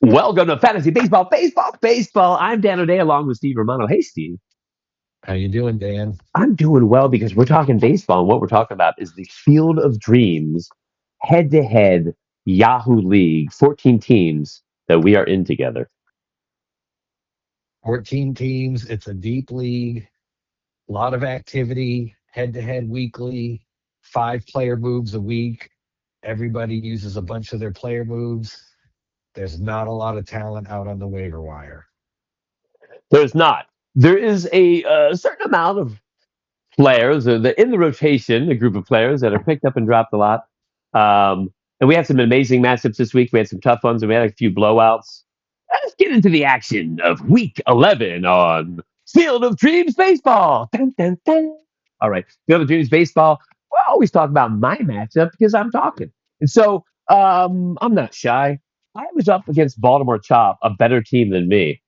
Welcome to Fantasy Baseball, Baseball, Baseball. I'm Dan O'Day along with Steve Romano. Hey, Steve. How you doing, Dan? I'm doing well because we're talking baseball, and what we're talking about is the Field of Dreams head-to-head Yahoo League, 14 teams that we are in together. 14 teams. It's a deep league. A lot of activity, head-to-head weekly, 5 player moves a week. Everybody uses a bunch of their player moves. There's not a lot of talent out on the waiver wire. There's not. There is a certain amount of players in the rotation, a group of players that are picked up and dropped a lot. And we had some amazing matchups this week. We had some tough ones, and we had a few blowouts. Let's get into the action of Week 11 on Field of Dreams Baseball. Dun, dun, dun. All right, Field of Dreams Baseball. We always talk about my matchup because I'm talking, and so I'm not shy. I was up against Baltimore Chop, a better team than me.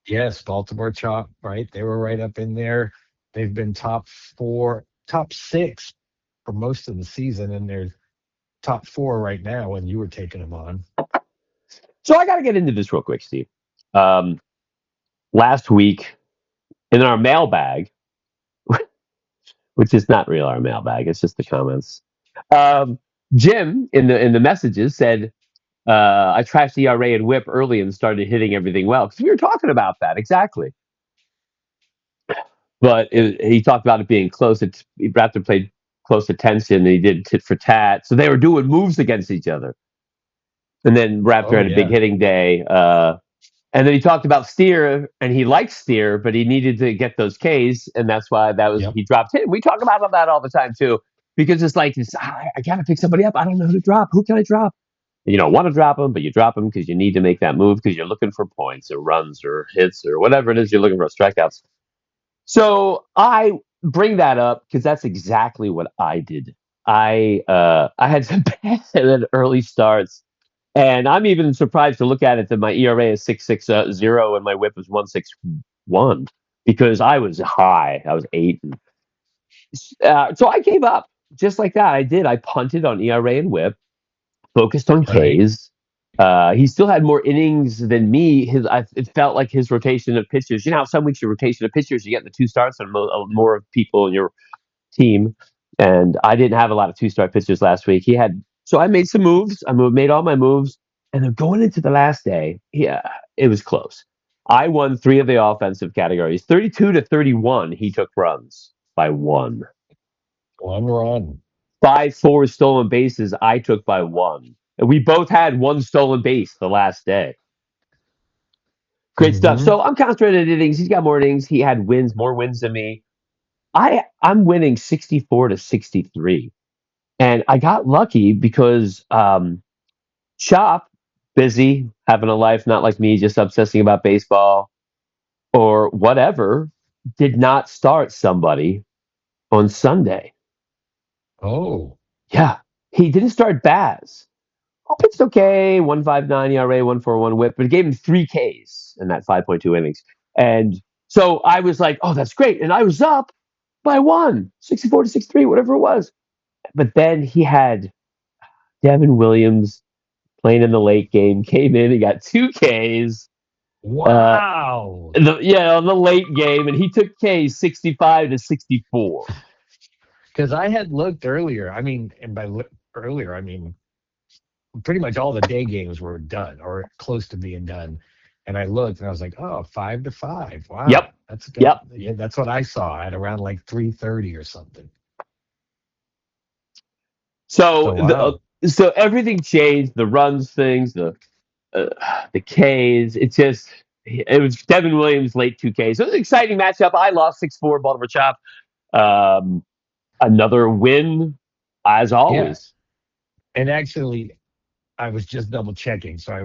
Yes, Baltimore Chop, right? They were right up in there. They've been top 6 for most of the season, and they're top 4 right now when you were taking them on. So I got to get into this real quick, Steve. Um, Last week in our mailbag, which is not real our mailbag, it's just the comments. Um, Jim in the messages said I trashed ERA and WHIP early and started hitting everything well because we were talking about that exactly. But he talked about it being close. Raptor played close attention and he did tit for tat, so they were doing moves against each other. And then Raptor Oh had a big yeah. hitting day. And then he talked about Steer, and he likes Steer, but he needed to get those Ks, and that's why Yep. he dropped him. We talk about that all the time too, because it's like I gotta pick somebody up. I don't know who to drop. Who can I drop? And you don't want to drop them, but you drop them because you need to make that move because you're looking for points or runs or hits or whatever it is you're looking for, strikeouts. So I bring that up because that's exactly what I did. I had some bad early starts, and I'm even surprised to look at it that my ERA is 6.60 and my WHIP was 1.61 because I was high. I was 8. So I gave up just like that. I did. I punted on ERA and WHIP, focused on Right. Ks. He still had more innings than me. It felt like his rotation of pitchers. You know how some weeks your rotation of pitchers, you get the 2 starts and more people in your team. And I didn't have a lot of 2-star pitchers last week. So I made some moves. Made all my moves. And then going into the last day, yeah, it was close. I won 3 of the offensive categories. 32-31, he took runs by 1. One run. 5-4 stolen bases, I took by 1. And we both had 1 stolen base the last day. Great stuff. Hmm. So I'm concentrated innings. He's got more innings. He had more wins than me. I'm winning 64-63. And I got lucky because Chop, busy, having a life, not like me, just obsessing about baseball or whatever, did not start somebody on Sunday. Oh. Yeah, he didn't start Baz. Oh, pitched okay, 1.59 ERA, 1.41 WHIP, but it gave him 3 Ks in that 5.2 innings. And so I was like, oh, that's great. And I was up by 1, 64-63, whatever it was. But then he had Devin Williams playing in the late game, came in, he got 2 Ks. Uh, Wow. on the late game, and he took Ks 65-64. Because I had looked earlier. I mean, and earlier, I mean, pretty much all the day games were done or close to being done. And I looked and I was like, oh, 5-5. Yep, Wow. That's good. yep. Yeah, that's what I saw at around like 3:30 or something. So So wow. so everything changed. The runs, things, uh, the Ks. It was Devin Williams late 2 Ks. So it was an exciting matchup. I lost 6-4 Baltimore Chop. Um, Another win as Yeah. always. And actually, I was just double checking. So I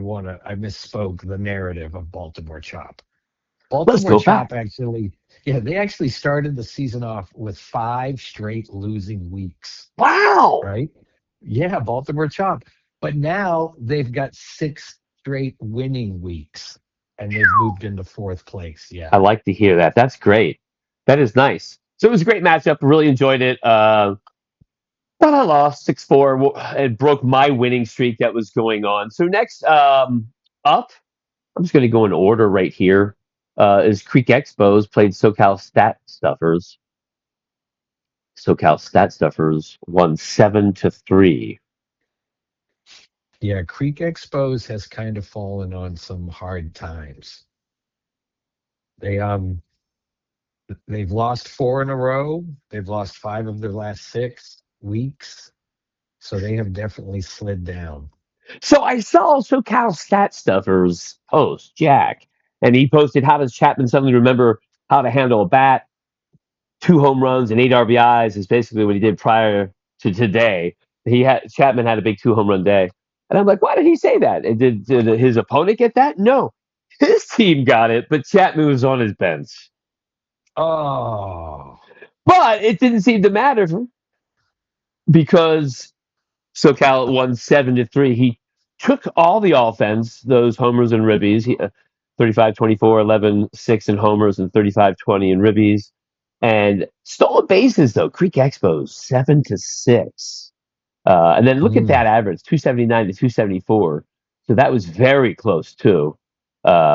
misspoke the narrative of Baltimore Chop. Let's Baltimore go Chop back. actually, yeah, they actually started the season off with 5 straight losing weeks, Wow. right? Yeah, Baltimore Chop. But now they've got 6 straight winning weeks and they've moved into 4th place. I Yeah. like to hear that. That's great. That is nice. So it was a great matchup. Really enjoyed it. Thought I lost 6-4 and broke my winning streak that was going on. So next up, I'm just going to go in order right here. Is Creek Expos played SoCal Stat Stuffers. SoCal Stat Stuffers won 7-3. Yeah, Creek Expos has kind of fallen on some hard times. They they've lost four in a row. They've lost five of their last 6 weeks. So they have definitely slid down. So I saw SoCal Stat Stuffers post, Jack, and he posted, how does Chapman suddenly remember how to handle a bat? 2 home runs and 8 RBIs is basically what he did prior to today. Chapman had a big 2 home run day. And I'm like, why did he say that? And did his opponent get that? No. His team got it, but Chapman was on his bench. Oh, But it didn't seem to matter because SoCal won 7-3. He took all the offense, those homers and ribbies. 35 24, 11 6 in homers, and 35-20 in ribbies. And stolen bases, though. Creek Expos, 7-6. And then look at mm. that average, 279 to 274. So that was very close, too.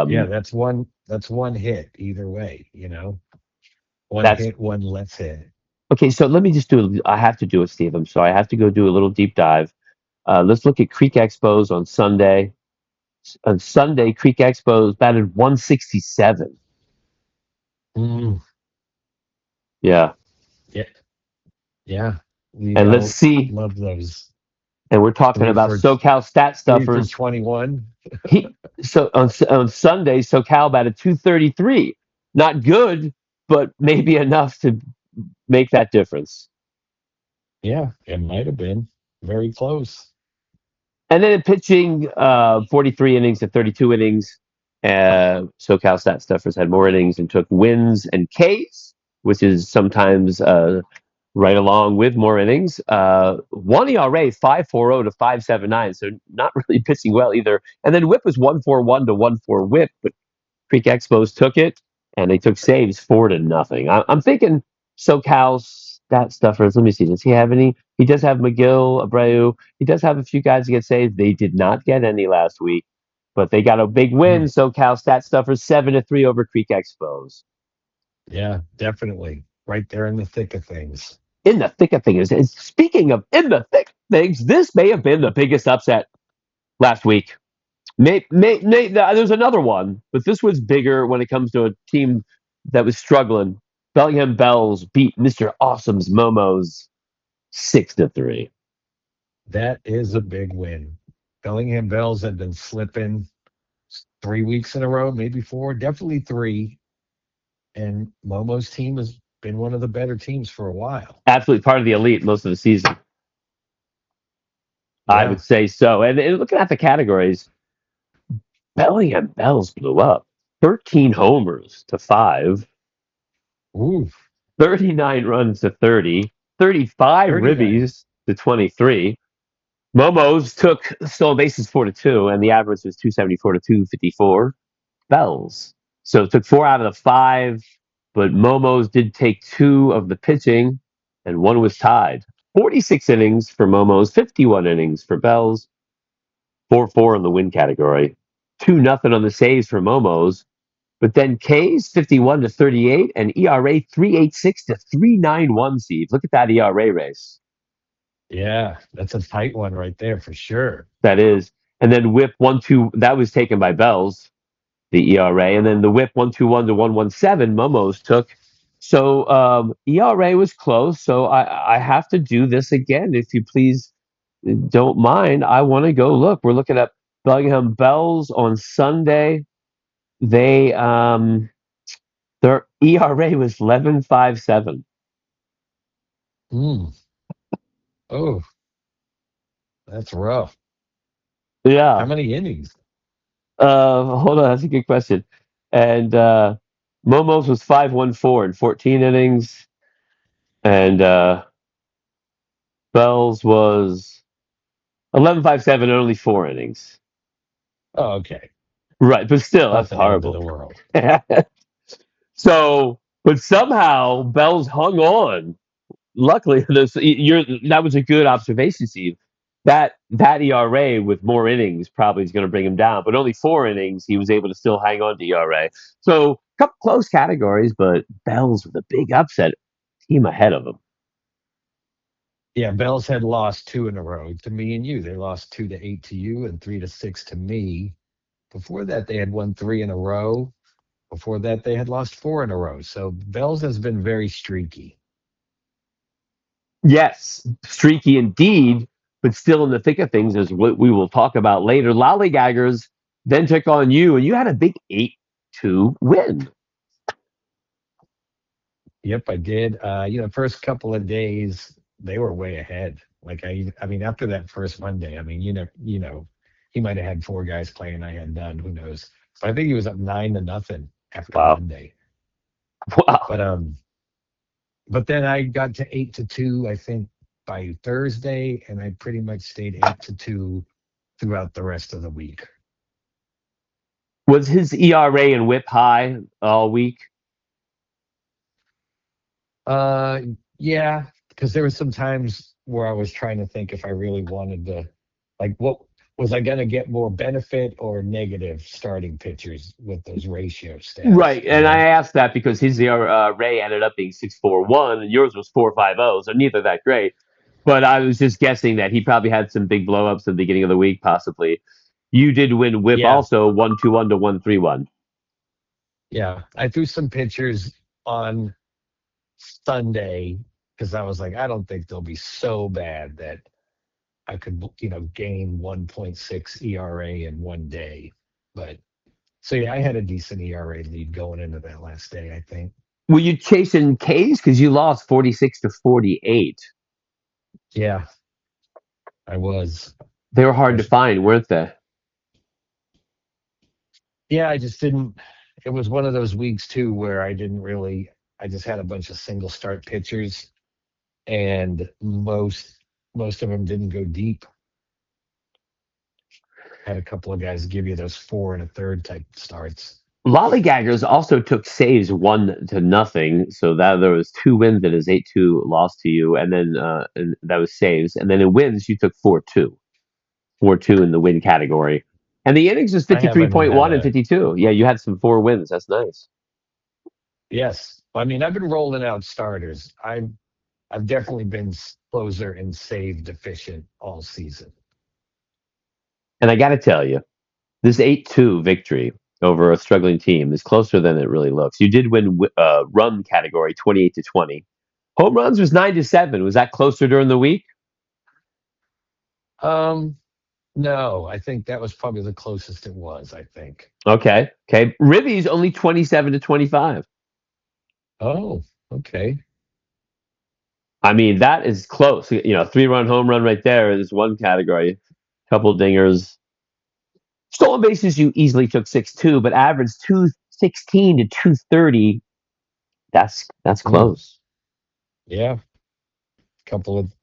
Yeah, Um, that's one hit either way, One that's hit, one less hit. okay. So let me just I have to do it, Steve. I'm sorry. I have to go do a little deep dive. Let's look at Creek Expos on Sunday. On Sunday, Creek Expos batted 167. Mm. Yeah. Yeah, yeah. You And let's gotta see. love those. And we're talking Three about for SoCal Stat three for Stuffers. 21. He so on Sunday, SoCal batted 233. Not good, but maybe enough to make that difference. Yeah, it might have been very close. And then in pitching, 43 innings to 32 innings. SoCal Stat Stuffers had more innings and took wins and Ks, which is sometimes right along with more innings. One ERA 5.40 to 5.79, so not really pitching well either. And then WHIP was 1.41 to 1.4 WHIP, but Creek Expos took it, and they took saves 4-0. I'm thinking SoCal Stat Stuffers. Let me see. Does he have any? He does have McGill, Abreu. He does have a few guys to get saved. They did not get any last week, but they got a big win. Mm. SoCal Stat Stuffers 7-3 over Creek Expos. Yeah, definitely. Right there in the thick of things. In the thick of things. And speaking of in the thick of things, this may have been the biggest upset last week. There's another one, but this was bigger when it comes to a team that was struggling. Bellingham Bells beat Mr. Awesome's Momos 6-3. That is a big win. Bellingham Bells had been slipping 3 weeks in a row, maybe four, definitely three. And Momo's team has been one of the better teams for a while. Absolutely part of the elite most of the season. I Yeah. would say so. And looking at the categories, Bellingham Bells blew up 13 homers to 5, Ooh, 39 runs to 30, 35 39. ribbies to 23. Momos took stolen bases 4-2, and the average was 274 to 254. Bells. So it took 4 out of the 5, but Momos did take 2 of the pitching, and one was tied. 46 innings for Momos, 51 innings for Bells, 4-4 in the win category. 2-0 on the saves for Momos, but then K's 51 to 38 and ERA 3.86 to 3.91. Steve, look at that ERA race. Yeah, that's a tight one right there for sure. That is, and then Whip 1-2 that was taken by Bells, the ERA, and then the Whip 121 to 117 Momos took. So ERA was close. So I have to do this again, if you please don't mind. I want to go look. We're looking at Bellingham Bells on Sunday. They their ERA was 11.57. Mm. Oh, that's rough. How Yeah. many innings? Hold on, that's a good question. And Momos was 5.14 in 14 innings, and Bells was 11.57 in only 4 innings. Oh, okay. Right, but still, that's Nothing end of horrible. the world. So, but somehow Bells hung on luckily, that was a good observation, Steve. That ERA with more innings probably is going to bring him down, but only 4 innings, he was able to still hang on to ERA. So, a couple close categories, but Bell's with a big upset, team ahead of him. Yeah, Bells had lost two in a row to me and you. They lost 2-8 to you and 3-6 to me. Before that, they had won three in a row. Before that, they had lost four in a row. So Bells has been very streaky. Yes, streaky indeed, but still in the thick of things, as what we will talk about later. Lollygaggers then took on you, and you had a big 8-2 win. Yep, I did. First couple of days they were way ahead. Like I mean, after that first Monday, I mean, he might have had four guys playing. I had none. Who knows? But I think he was up 9-0 after Wow. Monday. Wow. But but then I got to 8-2. I think by Thursday, and I pretty much stayed 8-2 throughout the rest of the week. Was his ERA and whip high all week? Uh, yeah, because there was some times where I was trying to think if I really wanted to, like, what was I going to get more benefit or negative starting pitchers with those ratio stats, Right, and I asked that because his ERA ended up being 6.41, and yours was 4.50, so neither that great. But I was just guessing that he probably had some big blowups at the beginning of the week, possibly. You did win whip Yeah, also 1-2-1 to 1-3-1. yeah. I threw some pitchers on Sunday because I was like, I don't think they'll be so bad that I could, gain 1.6 ERA in one day. But so yeah, I had a decent ERA lead going into that last day, I think. Were you chasing K's because you lost 46-48? Yeah, I was. They were I hard to was find, weren't they? Yeah, I just didn't. It was one of those weeks too where I didn't really. I just had a bunch of single start pitchers, and most of them didn't go deep. Had a couple of guys give you those 4 1/3 type starts. Lollygaggers also took saves 1-0, so that there was 2 wins in his 8-2 loss to you, and then and that was saves, and then in wins you took 4-2, 4-2 in the win category, and the innings was I haven't had 53.1 and a 52. Yeah, you had some 4 wins. That's nice. yes. I mean, I've been rolling out starters. I've definitely been closer and save deficient all season. And I got to tell you, this 8-2 victory over a struggling team is closer than it really looks. You did win run category 28-20. Home runs was 9-7. Was that closer during the week? Um, no, I think that was probably the closest it was. I think. Okay. Okay. Ribby's only 27-25. Oh, okay. I mean, that is close. 3-run home run right there is one category. Couple dingers. Stolen bases, you easily took 6-2, but averaged 216 to 230. That's Mm, close. yeah. Couple of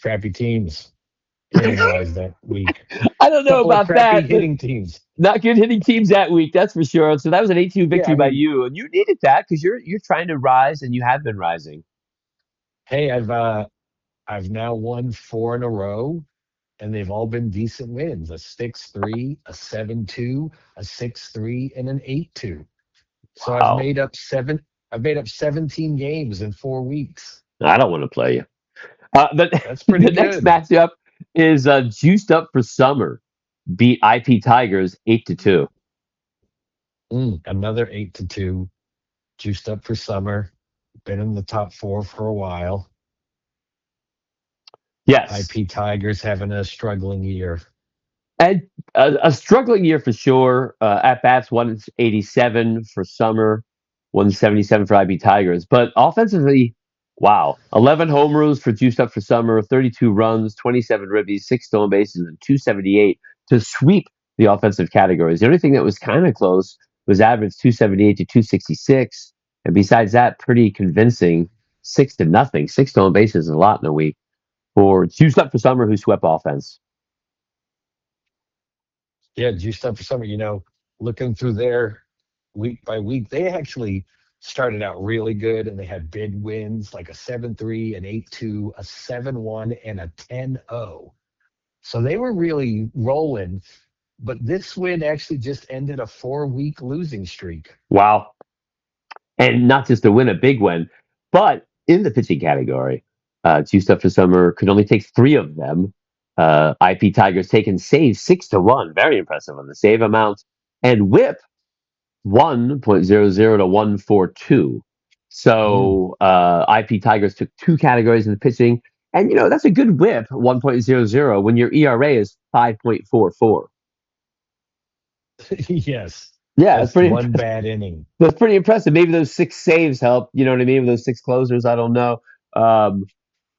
crappy teams hitting wise that week. I don't know Couple of about crappy that, but hitting teams. not good hitting teams that week, that's for sure. So that was an 8-2 Yeah, victory I by mean, you, and you needed that because you're trying to rise, and you have been rising. hey, I've now won four in a row, and they've all been decent wins: a 6-3, a 7-2, a 6-3, and an 8-2. So Wow. I've made up 17 games in 4 weeks. I don't want to play you. The That's pretty the next good. matchup is Juiced Up for Summer beat IP Tigers 8-2. Another 8-2, juiced up for summer. Been in the top four for a while. Yes, IP Tigers having a struggling year. and a struggling year for sure. At bats 187 for Summer, 177 for IB Tigers. But offensively, wow, 11 homers for Juiced Up for Summer, 32 runs, 27 ribbies, 6 stolen bases, and 278 to sweep the offensive categories. The only thing that was kind of close was average 278 to 266, and besides that, pretty convincing 6-0. 6 stolen bases is a lot in a week for Juiced Up for Summer, who swept offense. Yeah, juiced up for summer. Looking through their week by week, they actually started out really good, and they had big wins like a 7-3, an 8-2, a 7-1, and a 10-0. So they were really rolling. But this win actually just ended a 4-week losing streak. Wow. And not just to win a big win, but in the pitching category, two stuff for summer could only take three of them. IP Tigers taking save 6-1, very impressive on the save amount, and whip 1.00 to 142. Mm. So IP Tigers took two categories in the pitching, and that's a good whip 1.00 when your ERA is 5.44. Yes, Yeah, that's just pretty one impressive. bad inning. That's pretty impressive. Maybe those six saves help. You know what I mean? Those six closers, I don't know. Um,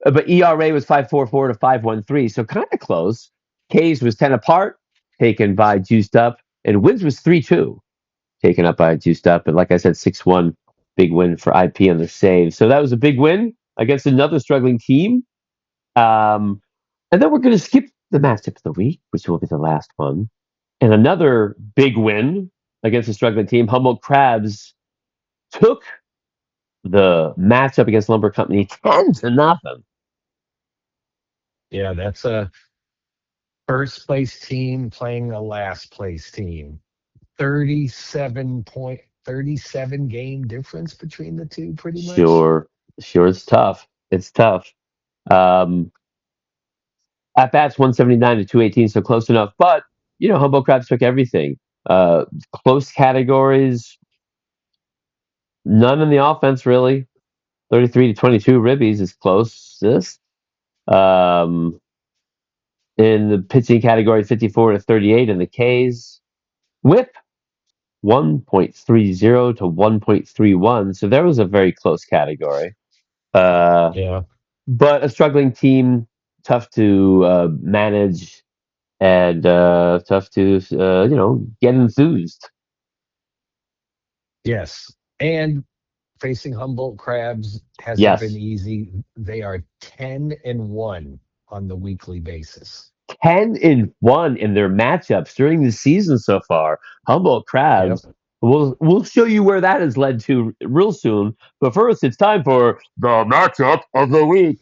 but ERA was 5.44 to 5.13, so kind of close. K's was 10 apart, taken by Juiced Up, and wins was 3-2, taken up by Juiced Up. And like I said, 6-1, big win for IP on their save. So that was a big win against another struggling team. Um, and then we're going to skip the matchup of the week, which will be the last one. And another big win against a struggling team. Humboldt Crabs took the matchup against Lumber Company 10-0. Yeah, that's a first place team playing a last place team. 37 game difference between the two, pretty much. Sure, sure, it's tough. It's tough. Um, at bats 179 to 218, so close enough. But Humboldt Crabs took everything. Close categories, none in the offense really. 33 to 22, Ribbies is closest. Um, in the pitching category, 54 to 38 in the K's. Whip 1.30 to 1.31. So there was a very close category. Uh, Yeah. but a struggling team, tough to manage and tough to get enthused. Yes. And facing Humboldt Crabs hasn't been Yes, easy. They are 10-1 on the weekly basis. 10-1 in their matchups during the season so far. Humboldt Yep. Crabs. We'll show you where that has led to real soon. But first, it's time for the matchup of the week.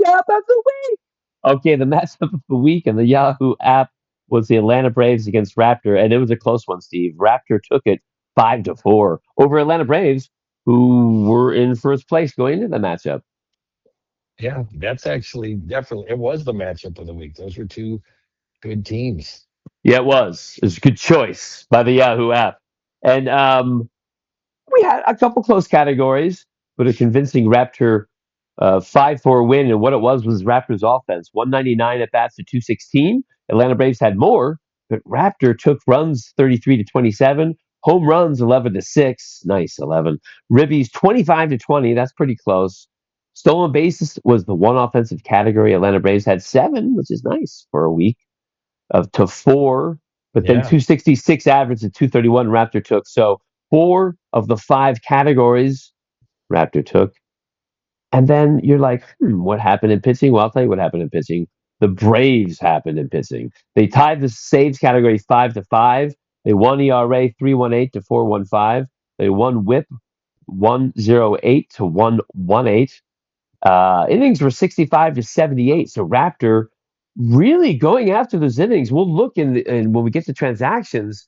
Matchup of the week. Okay, the matchup of the week in the Yahoo app was the Atlanta Braves against Raptor, and it was a close one. Steve Raptor took it 5-4 over Atlanta Braves, who were in first place going into the matchup. Yeah, that's actually definitely it was the matchup of the week. Those were two good teams. Yeah, it was. It was a good choice by the Yahoo app. And we had a couple close categories, but a convincing Raptor 5-4 win. And what it was Raptors offense 199 at bats to 216. Atlanta Braves had more, but Raptor took runs 33 to 27, home runs 11 to 6. Nice 11. Ribbies 25 to 20. That's pretty close. Stolen bases was the one offensive category. Atlanta Braves had seven, which is nice for a week of to four, but then Yeah. 266 average at 231 Raptor took. So four of the five categories Raptor took. And then you're like, what happened in pitching? Well, I'll tell you what happened in pitching. The Braves happened in pitching. They tied the saves category 5-5. They won ERA 3.18 to 4.15. They won WHIP 1.08 to 1.18. Innings were 65 to 78. So Raptor really going after those innings. We'll look in when we get to transactions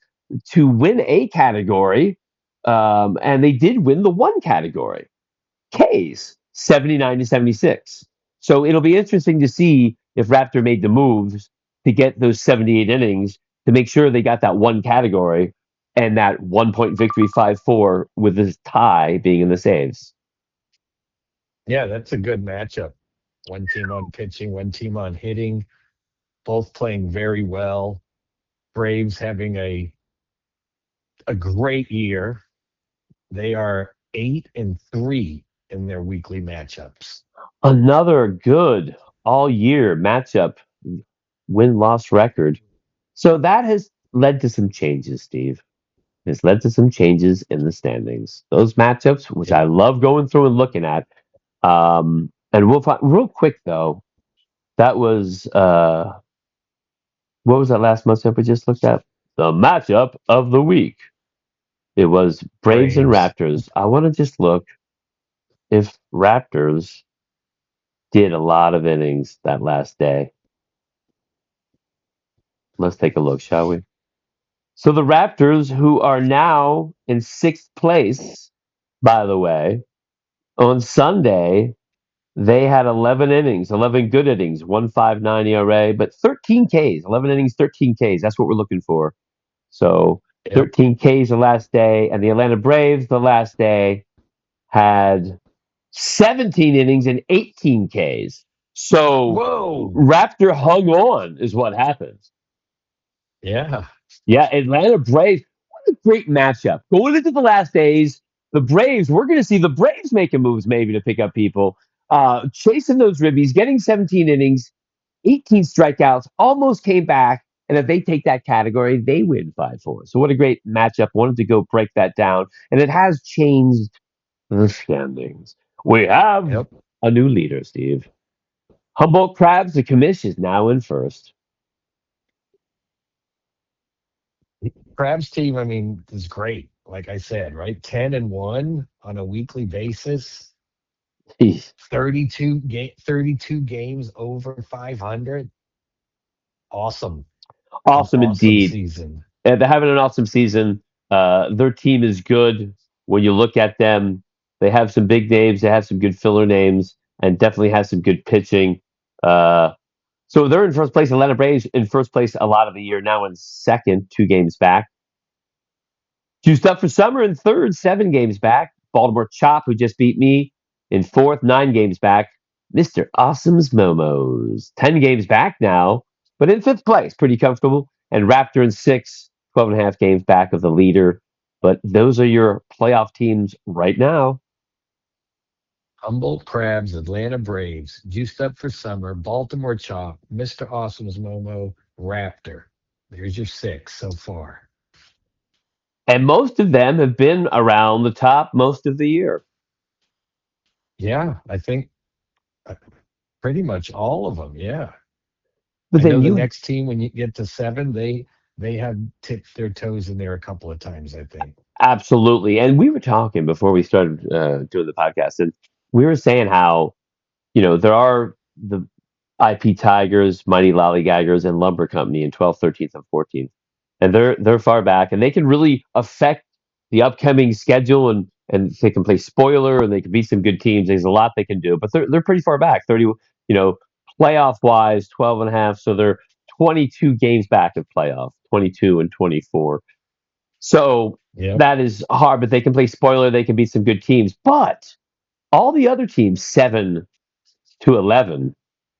to win a category, and they did win the one category. K's 79 to 76. So it'll be interesting to see if Raptor made the moves to get those 78 innings to make sure they got that one category and that 1 point victory 5-4 with the tie being in the saves. Yeah, that's a good matchup. One team on pitching, one team on hitting, both playing very well. Braves having a great year. They are 8-3 in their weekly matchups. Another good all year matchup win loss record. So that has led to some changes, Steve. It's led to some changes in the standings. Those matchups, which Yep. I love going through and looking at. And we'll find real quick though, that was what was that last matchup we just looked at? The matchup of the week. It was Braves and Braves. Raptors. I want to just look if Raptors did a lot of innings that last day. Let's take a look, shall we? So the Raptors, who are now in sixth place, by the way, on Sunday, they had 11 innings, 11 good innings, 1.59 ERA, but 13 Ks, 11 innings, 13 Ks. That's what we're looking for. So Yep. 13 Ks the last day, and the Atlanta Braves the last day had 17 innings and 18 Ks. So Whoa. Raptor hung on, is what happened. Yeah. Yeah, Atlanta Braves. What a great matchup. Going into the last days, the Braves, we're going to see the Braves making moves maybe to pick up people, chasing those ribbies, getting 17 innings, 18 strikeouts, almost came back. And if they take that category, they win 5-4. So what a great matchup. Wanted to go break that down. And it has changed the standings. We have Yep. a new leader, Steve. Humboldt Crabs, the commish is now in first. Crab's team, I mean, is great. Like I said, right? 10-1 on a weekly basis. Jeez. 32 games over 500. Awesome. An Awesome awesome indeed. season. And they're having an awesome season. Their team is good. When you look at them, they have some big names. They have some good filler names, and definitely has some good pitching. Uh, so they're in first place. Atlanta Braves in first place a lot of the year. Now in second, 2 games back. Juiced up for summer in third, 7 games back. Baltimore Chop, who just beat me, in fourth, 9 games back. Mr. Awesome's Momos, 10 games back now, but in fifth place, pretty comfortable. And Raptor in sixth, 12 and a half games back of the leader. But those are your playoff teams right now. Humboldt Crabs, Atlanta Braves, Juiced Up for Summer, Baltimore Chop, Mr. Awesome's Momo, Raptor. There's your six so far. And most of them have been around the top most of the year. Yeah, I think uh, pretty much all of them. Yeah. But I know then the you next team when you get to seven, they have tipped their toes in there a couple of times, I think. absolutely. And we were talking before we started doing the podcast, and we were saying how there are the IP Tigers, Mighty Lollygaggers, and Lumber Company in 12th, 13th, and 14th. And they're far back, and they can really affect the upcoming schedule, and they can play spoiler, and they can beat some good teams. There's a lot they can do, but they're pretty far back. 30, playoff wise, 12 and a half. So they're 22 games back of playoff, 22 and 24. So Yep. that is hard, but they can play spoiler. They can beat some good teams, but all the other teams, 7 to 11,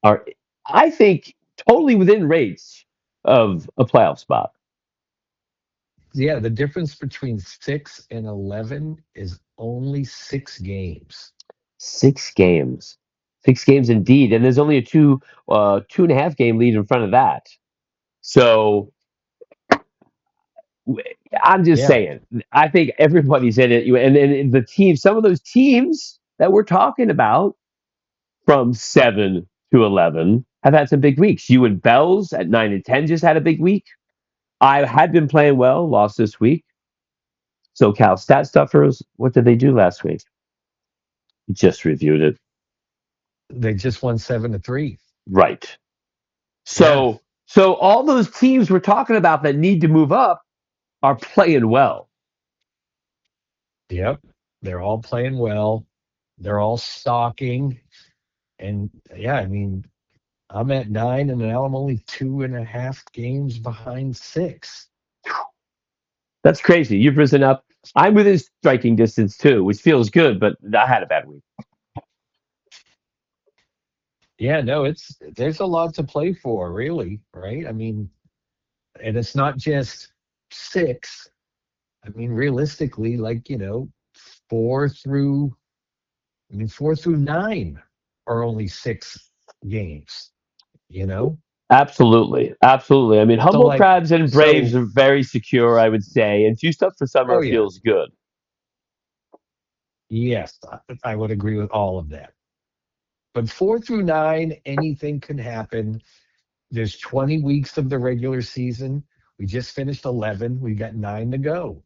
are, I think, totally within range of a playoff spot. Yeah, the difference between 6 and 11 is only 6 games. 6 games, 6 games indeed, and there's only a 2.5 game lead in front of that. So I'm just Yeah. saying, I think everybody's in it, and the teams, some of those teams that we're talking about from 7 to 11 have had some big weeks. You and Bells at 9 and 10 just had a big week. I had been playing well, lost this week. SoCal Stat Stuffers, what did they do last week? Just reviewed it. They just won 7-3. Right. Yeah. So all those teams we're talking about that need to move up are playing well. Yep. They're all playing well. They're all stalking. And yeah, I mean, I'm at 9 and now I'm only 2.5 games behind 6. That's crazy. You've risen up. I'm within striking distance too, which feels good, but I had a bad week. Yeah, no, there's a lot to play for, really, right? I mean, and it's not just 6. I mean, realistically, like, 4 through, 4 through 9 are only 6 games, you know? Absolutely. Absolutely. I mean, So, Humboldt like, Crabs and Braves so, are very secure, I would say. And Juiced Up for oh, Summer yeah, feels good. yes, I would agree with all of that. But 4 through 9, anything can happen. There's 20 weeks of the regular season. We just finished 11. We got 9 to go.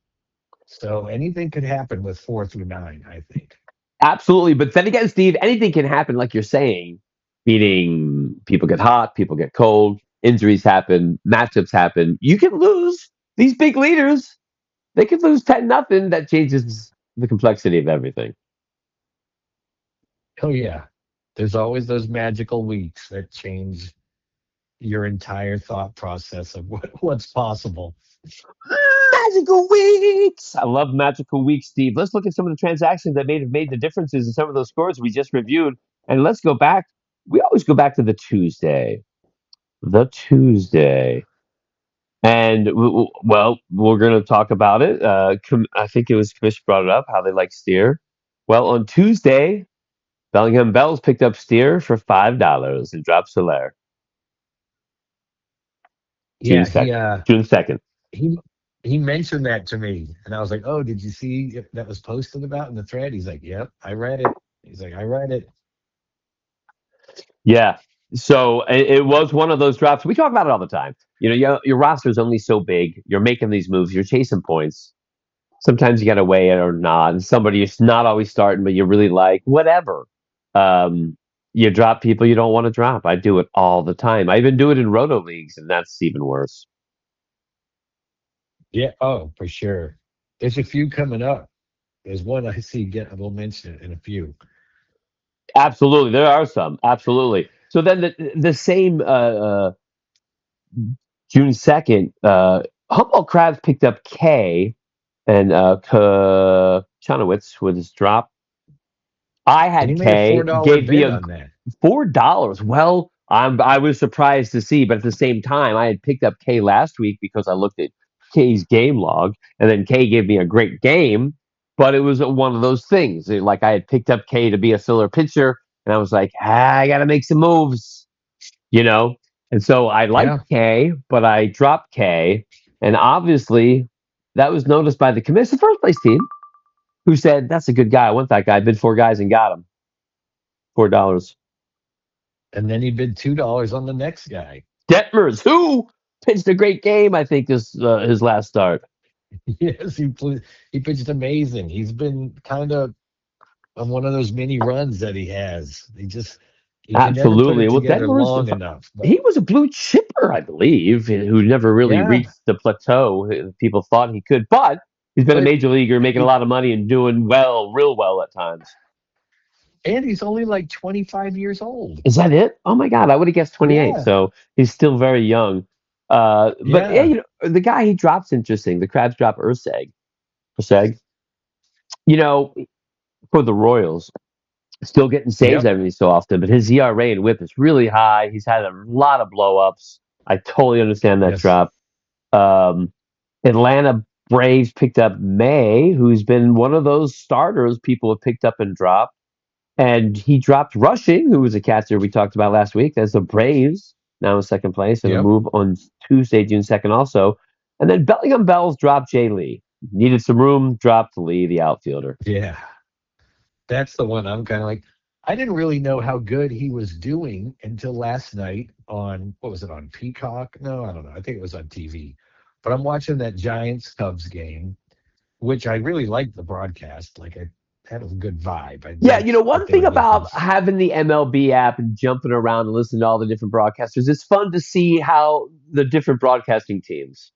So anything could happen with 4 through 9, I think. Absolutely. But then again, Steve, anything can happen, like you're saying, meaning people get hot, people get cold, injuries happen, matchups happen. You can lose these big leaders. They could lose 10-0. That changes the complexity of everything. Oh yeah. There's always those magical weeks that change your entire thought process of what's possible. Magical weeks. I love magical weeks, Steve. Let's look at some of the transactions that may have made the differences in some of those scores we just reviewed. And let's go back. We always go back to the Tuesday. The Tuesday. And well, we're going to talk about it. I think it was Commish brought it up how they like steer. Well, on Tuesday, Bellingham Bells picked up steer for $5 and dropped Soler June Yeah, he second. uh June 2nd. he he mentioned that to me, and I was like, "Oh, did you see that was posted about in the thread?" He's like, "Yep, I read it." He's like, "I read it." Yeah. So it was one of those drops. We talk about it all the time. Your roster is only so big. You're making these moves. You're chasing points. Sometimes you got to weigh it or not. And somebody is not always starting, but you really like whatever. Um, you drop people you don't want to drop. I do it all the time. I even do it in roto leagues, and that's even worse. Yeah, oh, for sure. There's a few coming up. There's one I see get. We'll mention it in a few. Absolutely, there are some. Absolutely. So then the same June 2nd, Humboldt Crabs picked up K and Chanowitz with his drop. I And he had made a four K, dollar gave me bet a on that. $4. Well, I was surprised to see, but at the same time, I had picked up K last week because I looked at K's game log, and then K gave me a great game. But it was one of those things. Like I had picked up K to be a filler pitcher, and I was like, I got to make some moves, you know. And so I liked Yeah, K, but I dropped K, and obviously that was noticed by the commission, the first place team, who said that's a good guy. I want that guy. Bid four guys and got him $4. and then he bid $2 on the next guy. Detmers, who pitched a great game, I think, this his last start. Yes, he pitched amazing. He's been kind of on one of those mini runs that he has. He can never put Absolutely. it Well, together Detmers, long enough. But he was a blue chipper, I believe, who never really yeah, reached the plateau people thought he could. But he's been a but major leaguer, making a he lot of money and doing well, real well at times. and he's only like 25 years old. Is that it? Oh my God, I would have guessed 28. Yeah, So he's still very young. But yeah, yeah, the guy he drops interesting. The Crabs drop Urseg, you know, for the Royals. Still getting saves yep, every so often, but his ERA and WHIP is really high. He's had a lot of blow ups. I totally understand that yes, drop. Um, Atlanta Braves picked up May, who's been one of those starters people have picked up and dropped. And he dropped Rushing, who was a catcher we talked about last week. That's the Braves now in second place and a yep, move on Tuesday, June 2nd also. And then Bellingham Bells dropped Jay Lee. Needed some room, dropped Lee, the outfielder. yeah. That's the one I'm kind of like. I didn't really know how good he was doing until last night on what was it on Peacock? No, I don't know. I think it was on TV. But I'm watching that Giants Cubs game, which I really liked the broadcast. Like I had a good vibe. I Yeah, liked what one they thing were doing. about having the MLB app and jumping around and listening to all the different broadcasters, it's fun to see how the different broadcasting teams.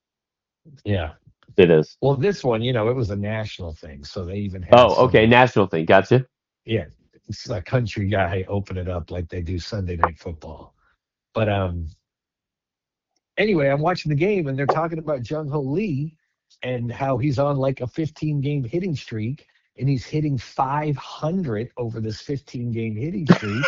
Yeah. It is. Well, this one, it was a national thing, so they even had Oh, okay. some. National thing. Gotcha. Yeah, it's a country guy open it up like they do Sunday Night Football. But anyway, I'm watching the game and they're talking about Jung Ho Lee and how he's on like a 15 game hitting streak and he's hitting 500 over this 15-game hitting streak.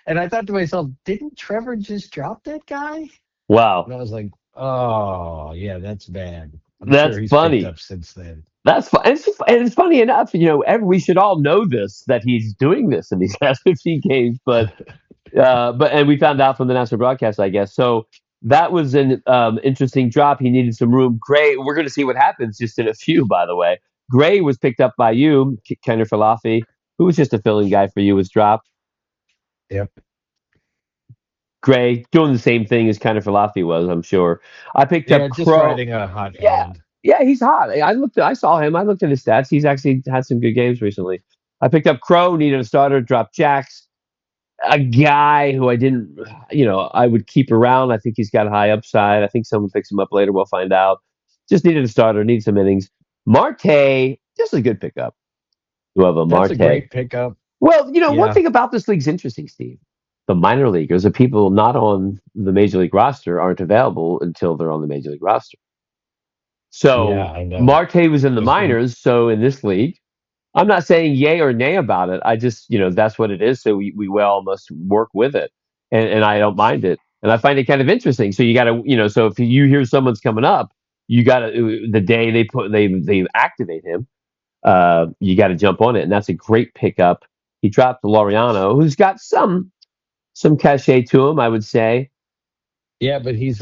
And I thought to myself, didn't Trevor just drop that guy? Wow. And I was like, oh, yeah, that's bad. I'm sure That's he's picked funny. up since then. That's fun. And it's funny enough, we should all know this that he's doing this in these last 15 games, and we found out from the national broadcast, I guess. So that was an interesting drop. He needed some room. Gray, we're going to see what happens just in a few, by the way. Gray was picked up by you, Kenner Falafi, who was just a filling guy for you, was dropped. Yep. Gray doing the same thing as Kenner Falafi was, I'm sure. I picked up Yeah, just Crow. riding a hot Yeah, hand. Yeah, he's hot. I saw him. I looked at his stats. He's actually had some good games recently. I picked up Crow, needed a starter, dropped Jax, a guy who I didn't, I would keep around. I think he's got high upside. I think someone picks him up later. We'll find out. Just needed a starter, need some innings. Marte, just a good pickup. Whoever That's a Marte. great pickup. Well, one Yeah, thing about this league's interesting, Steve. The minor leaguers, the people not on the major league roster, aren't available until they're on the major league roster. yeah, So I know. Marte was in the There's been minors. So in this league, I'm not saying yay or nay about it. I just, that's what it is. So we well must work with it. And I don't mind it. And I find it kind of interesting. So you got to, so if you hear someone's coming up, you got to, the day they activate him, you got to jump on it. And that's a great pickup. He dropped Laureano, who's got some cachet to him, I would say. yeah, but his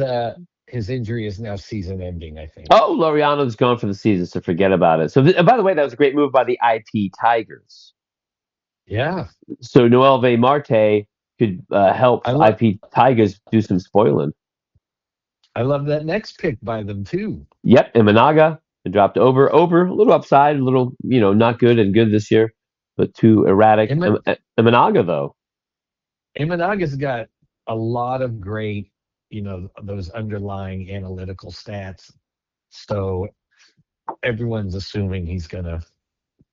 injury is now season ending, I think. Oh, Laureano's gone for the season, so forget about it. So, by the way, that was a great move by the IP Tigers. Yeah, So Noelve Marte could help I love IP Tigers do some spoiling. I love that next pick by them too. Yep, Imanaga dropped over a little upside, a little not good and good this year, but too erratic. Imanaga though, Imanaga's got a lot of great, those underlying analytical stats. So everyone's assuming he's going to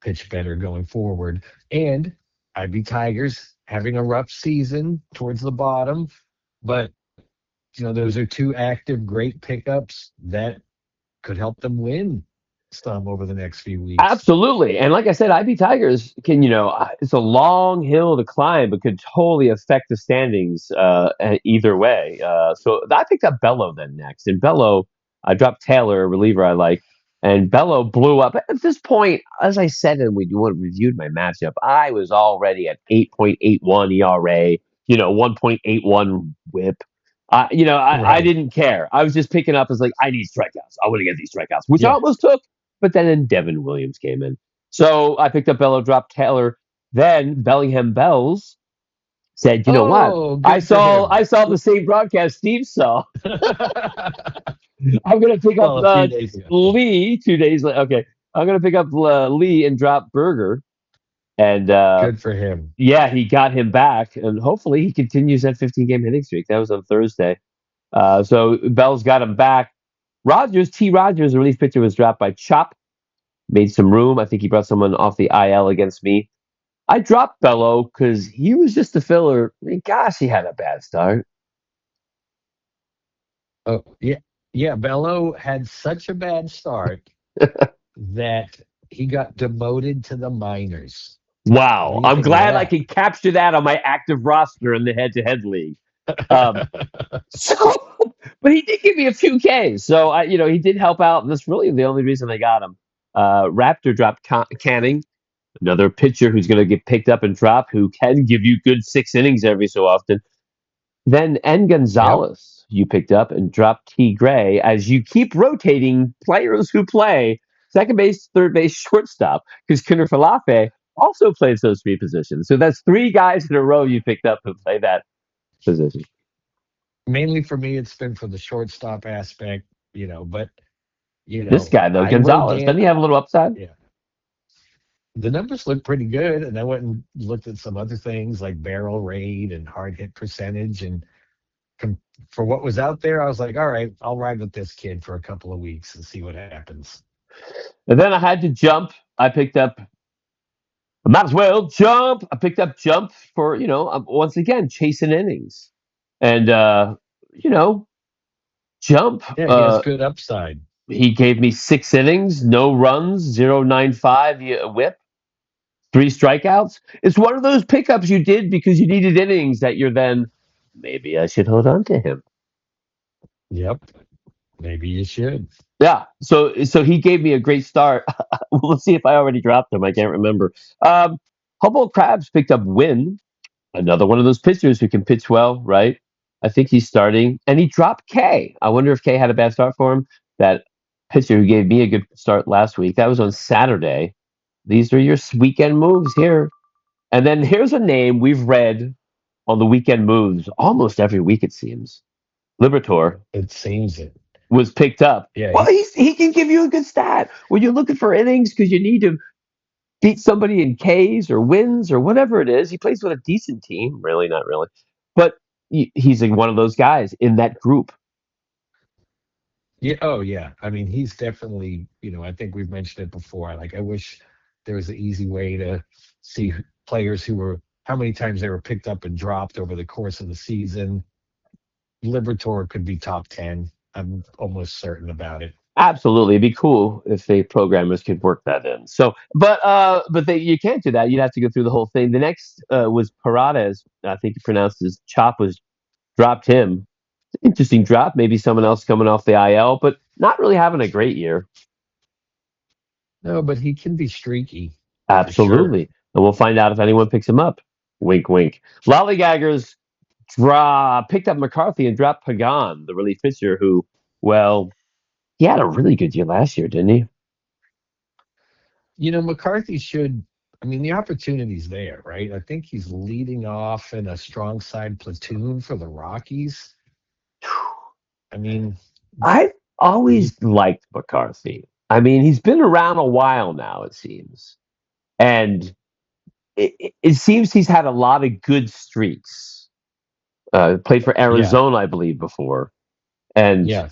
pitch better going forward. And IB Tigers having a rough season towards the bottom, but those are two active great pickups that could help them win some over the next few weeks. absolutely. And like I said, IB Tigers can it's a long hill to climb, but could totally affect the standings either way. So I picked up Bello then next, and Bello I dropped Taylor, a reliever I like. And Bello blew up. At this point, as I said, and we reviewed my matchup, I was already at 8.81 ERA, 1.81 whip. I Right. didn't care. I was just picking up as like, I need strikeouts. I want to get these strikeouts, which I Yeah. almost took. But then Devin Williams came in. So I picked up Bello, dropped Taylor. Then Bellingham Bells said, you know what? Oh, I good for saw him. I saw the same broadcast Steve saw. I'm gonna pick up Well, a few days ago. Lee 2 days later. Okay, I'm gonna pick up Lee and drop Berger, and Good for him. yeah, he got him back, and hopefully he continues that 15 game hitting streak. That was on Thursday. So Bell's got him back. Rogers, the relief pitcher, was dropped by Chop. Made some room. I think he brought someone off the IL against me. I dropped Bello because he was just a filler. I mean, gosh, he had a bad start. Oh, yeah. Yeah. Bello had such a bad start that he got demoted to the minors. What do Wow. you I'm think of glad I that? could capture that on my active roster in the head to head league. Um, so, but he did give me a few Ks. So, he did help out. And that's really the only reason I got him. Raptor dropped Canning, another pitcher who's going to get picked up and drop, who can give you good 6 innings every so often. Then N. Yep. Gonzalez, you picked up and dropped T. Gray as you keep rotating players who play second base, third base, shortstop, because Kunner Falafe also plays those three positions. So that's three guys in a row you picked up who play that position. Mainly for me, it's been for the shortstop aspect, but, This guy, though, I wrote Gonzalez, down, doesn't he have a little upside? yeah, the numbers look pretty good. And I went and looked at some other things like barrel rate and hard hit percentage. And com- for what was out there, I was like, all right, I'll ride with this kid for a couple of weeks and see what happens. And then I had to jump. I picked up, I might as well jump. I picked up jump for, once again, chasing innings. And, you know, jump. Yeah, he has good upside. He gave me 6 innings, no runs, 0.95 whip, three strikeouts. It's one of those pickups you did because you needed innings that you're then, maybe I should hold on to him. Yep. Maybe you should. Yeah. So he gave me a great start. Let's see if I already dropped him. I can't remember. Humboldt Crabs picked up Win, another one of those pitchers who can pitch well, right? I think he's starting, and he dropped K. I wonder if K had a bad start for him. That pitcher who gave me a good start last week. That was on Saturday. These are your weekend moves here. And then here's a name we've read on the weekend moves almost every week, it seems. Libertor. It seems it. was picked up. Yeah, Well, he can give you a good stat when you're looking for innings because you need to beat somebody in Ks or wins or whatever it is. He plays with a decent team, really, not really, but he's like one of those guys in that group. yeah, oh yeah. I mean, he's definitely, I think we've mentioned it before. Like, I wish there was an easy way to see players who were how many times they were picked up and dropped over the course of the season. Libertor could be top 10. I'm almost certain about it. Absolutely, it'd be cool if the programmers could work that in. So, but you can't do that. You'd have to go through the whole thing. The next was Parades. I think he pronounced his chop was dropped him. Interesting drop. Maybe someone else coming off the IL, but not really having a great year. No, but he can be streaky for sure. Absolutely, and we'll find out if anyone picks him up. Wink, wink. Lollygaggers picked up McCarthy and dropped Pagan, the relief pitcher, who, well, he had a really good year last year, didn't he? McCarthy should. I mean, the opportunity's there, right? I think he's leading off in a strong side platoon for the Rockies. I mean, I've he, always liked McCarthy. I mean, he's been around a while now, it seems. And it seems he's had a lot of good streaks. Played for yeah, Arizona, I believe, before. And, yeah.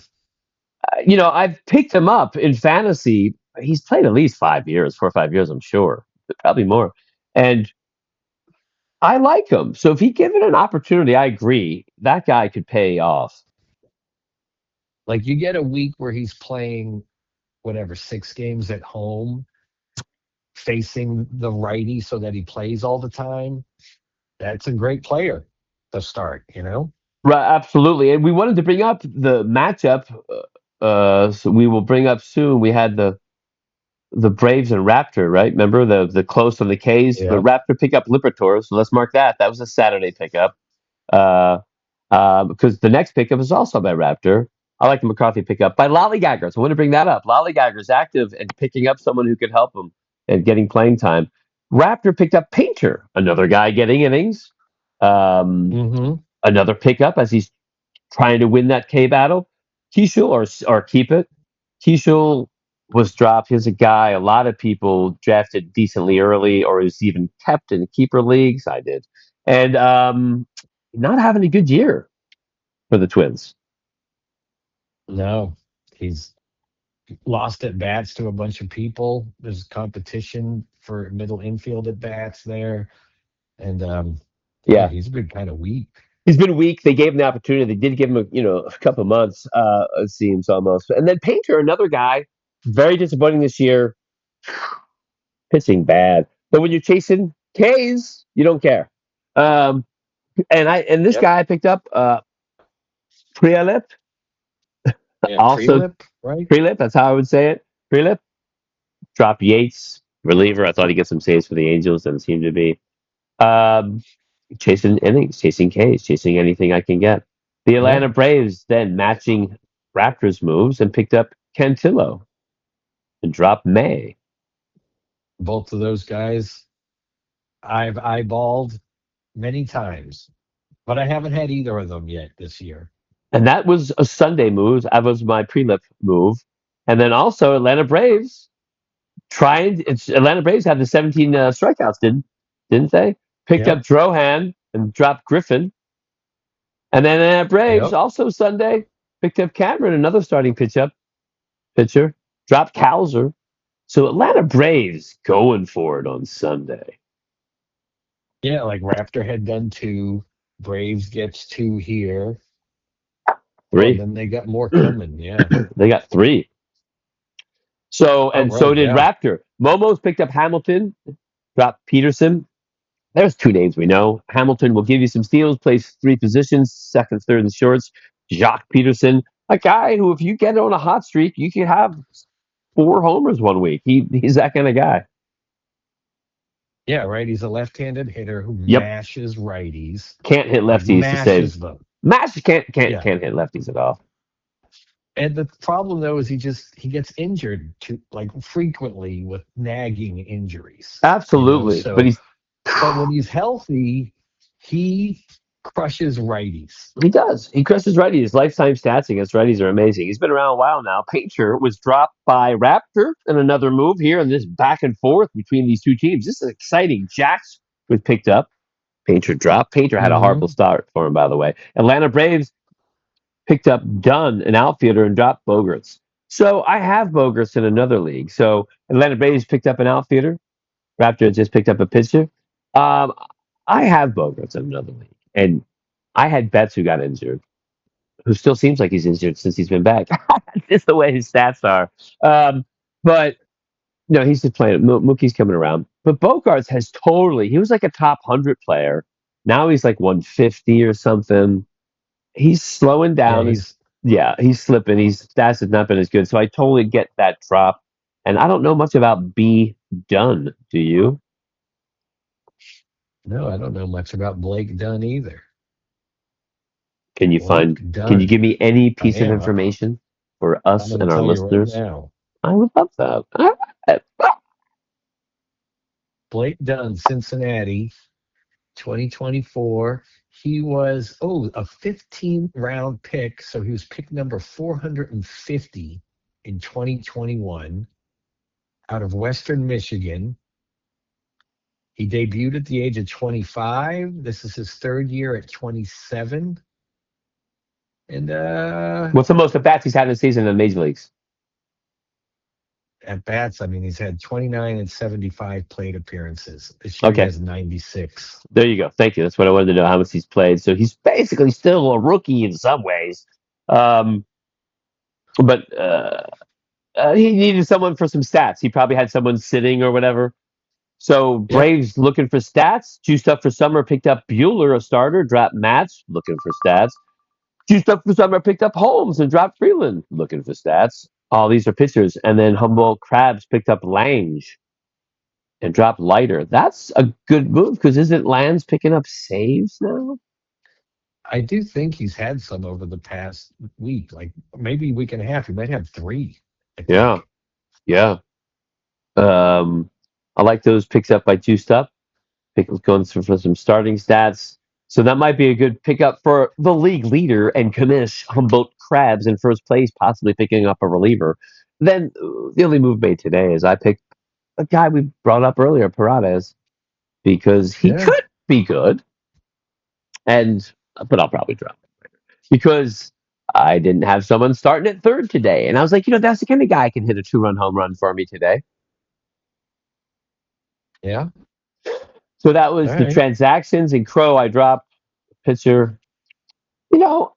I've picked him up in fantasy. He's played at least 5 years, 4 or 5 years, I'm sure, but probably more. And I like him. So if he given an opportunity, I agree. That guy could pay off. Like, you get a week where he's playing whatever 6 games at home, facing the righty, so that he plays all the time. That's a great player to start. Right, absolutely. And we wanted to bring up the matchup. So we will bring up soon. We had the Braves and Raptor, right? Remember the close on the K's. The Yeah. Raptor pick up Libertor, so let's mark that. That was a Saturday pickup. Uh, because the next pickup is also by Raptor. I like the McCarthy pickup by Lollygaggers. I want to bring that up. Lollygaggers active and picking up someone who could help him and getting playing time. Raptor picked up Painter, another guy getting innings. Um, Hmm. Another pickup as he's trying to win that K battle. Kishul or keep it. Kishul was dropped. He's a guy a lot of people drafted decently early or is even kept in keeper leagues. I did. And not having a good year for the Twins. No, he's lost at bats to a bunch of people. There's competition for middle infield at bats there. And yeah, Yeah. he's been kind of weak. He's been weak. They gave him the opportunity. They did give him a couple of months, it seems almost. And then Painter, another guy, very disappointing this year, pitching bad. But when you're chasing K's, you don't care. Um, and this Yep. guy I picked up, Prialip, Yeah, also Prelip, right? Prelip, that's how I would say it. Prelip, drop Yates, reliever. I thought he'd get some saves for the Angels, doesn't seem to be. Um, Chasing innings, chasing Ks, chasing anything I can get. The Yeah, Atlanta Braves then matching Raptors moves and picked up Cantillo and dropped May. both of those guys I've eyeballed many times, but I haven't had either of them yet this year. And that was a Sunday move. That was my pre-lip move. And then also Atlanta Braves Atlanta Braves had the 17 strikeouts, didn't they? Picked up Yep. Drohan and dropped Griffin. And then Braves Yep. also Sunday picked up Cameron, another starting pitcher, dropped Cowser. So Atlanta Braves going for it on Sunday. Yeah, like Raptor had done two. Braves gets two here. Oh, and Three. then they got more coming. Yeah. They got three. So Oh, and so right. did Yeah. Raptor. Momo's picked up Hamilton, dropped Peterson. There's two names we know. Hamilton will give you some steals, plays three positions, second, third, and shorts. Jacques Peterson, a guy who, if you get on a hot streak, you could have 4 homers one week. He's that kind of guy. Yeah, right. He's a left-handed hitter who Yep. mashes righties, Can't hit like lefties to save. mashes them. Mash Yeah. can't hit lefties at all. And the problem though is he gets injured too, like frequently with nagging injuries. Absolutely. But So he's but when he's healthy, he crushes righties. He does. He crushes righties. His lifetime stats against righties are amazing. He's been around a while now. Painter was dropped by Raptor in another move here, and this back and forth between these two teams. This is exciting. Jax was picked up. Painter dropped. Painter had a horrible Hmm. start for him, by the way. Atlanta Braves picked up Dunn, an outfielder, and dropped Bogarts. So I have Bogarts in another league. So Atlanta Braves picked up an outfielder. Raptor just picked up a pitcher. Um, I have Bogarts in another league, and I had Betts who got injured, who still seems like he's injured since he's been back. Just the way his stats are. But no, he's just playing. Mookie's coming around. But Bogarts has totally. He was like a top 100 player. Now he's like 150 or something. He's slowing Yeah, down. he's He's slipping. His stats have not been as good. So I totally get that drop. And I don't know much about B Dunn. Do you? no, I don't know much about Blake Dunn either. Can you Blake find? Can you Dunn. give me any I piece of am. information for I'm us going to and our tell you right listeners? now. I would love that. Blake Dunn, Cincinnati, 2024. He was, a 15 round pick. So he was pick number 450 in 2021 out of Western Michigan. He debuted at the age of 25. This is his third year at 27. And What's the most at bats he's had in a season in the major leagues? at bats, I mean, he's had 29 and 75 plate appearances. This year he Okay, has 96. there you go. Thank you. That's what I wanted to know, how much he's played. So he's basically still a rookie in some ways. Um, but he needed someone for some stats. He probably had someone sitting or whatever. So Yep. Braves looking for stats. Juiced up for summer, picked up Bueller, a starter, dropped Matz, looking for stats. Juiced up for summer, picked up Holmes and dropped Freeland, looking for stats. All these are pitchers. And then Humboldt Crabs picked up Lange and dropped Leiter. That's a good move because isn't Lange picking up saves now? I do think he's had some over the past week, like maybe week and a half. He might have three, I Yeah, think. yeah. Um, I like those picks up by Juiced Up. Pickles going for some starting stats. So that might be a good pickup for the league leader and commish Humboldt Crabs in first place, possibly picking up a reliever. Then the only move made today is I picked a guy we brought up earlier, Paredes, because he Yeah. could be good, and but I'll probably drop it because I didn't have someone starting at third today, and I was like, that's the kind of guy can hit a 2-run home run for me today. Yeah. So that All was the right. transactions. And Crow, I dropped pitcher.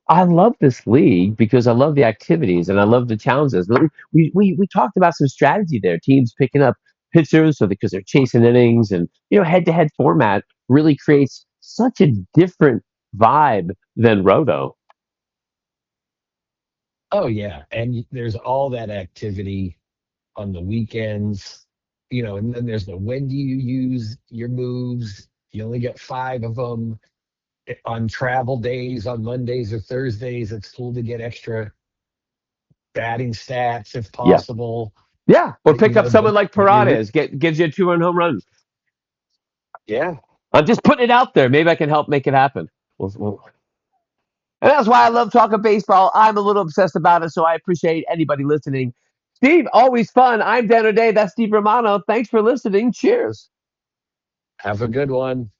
I love this league because I love the activities and I love the challenges. We talked about some strategy there. Teams picking up pitchers so because they're chasing innings, and head to head format really creates such a different vibe than Roto. Oh, yeah. And there's all that activity on the weekends, and then there's the when do you use your moves? You only get five of them on travel days, on Mondays or Thursdays. It's cool to get extra batting stats if Yeah, possible. yeah. Or pick up someone But like when you, Paredes, gives you a 2-run home run. yeah, I'm just putting it out there. Maybe I can help make it happen. And that's why I love talking baseball. I'm a little obsessed about it, so I appreciate anybody listening. Steve, always fun. I'm Dan O'Day. That's Steve Romano. Thanks for listening. Cheers. have a good one.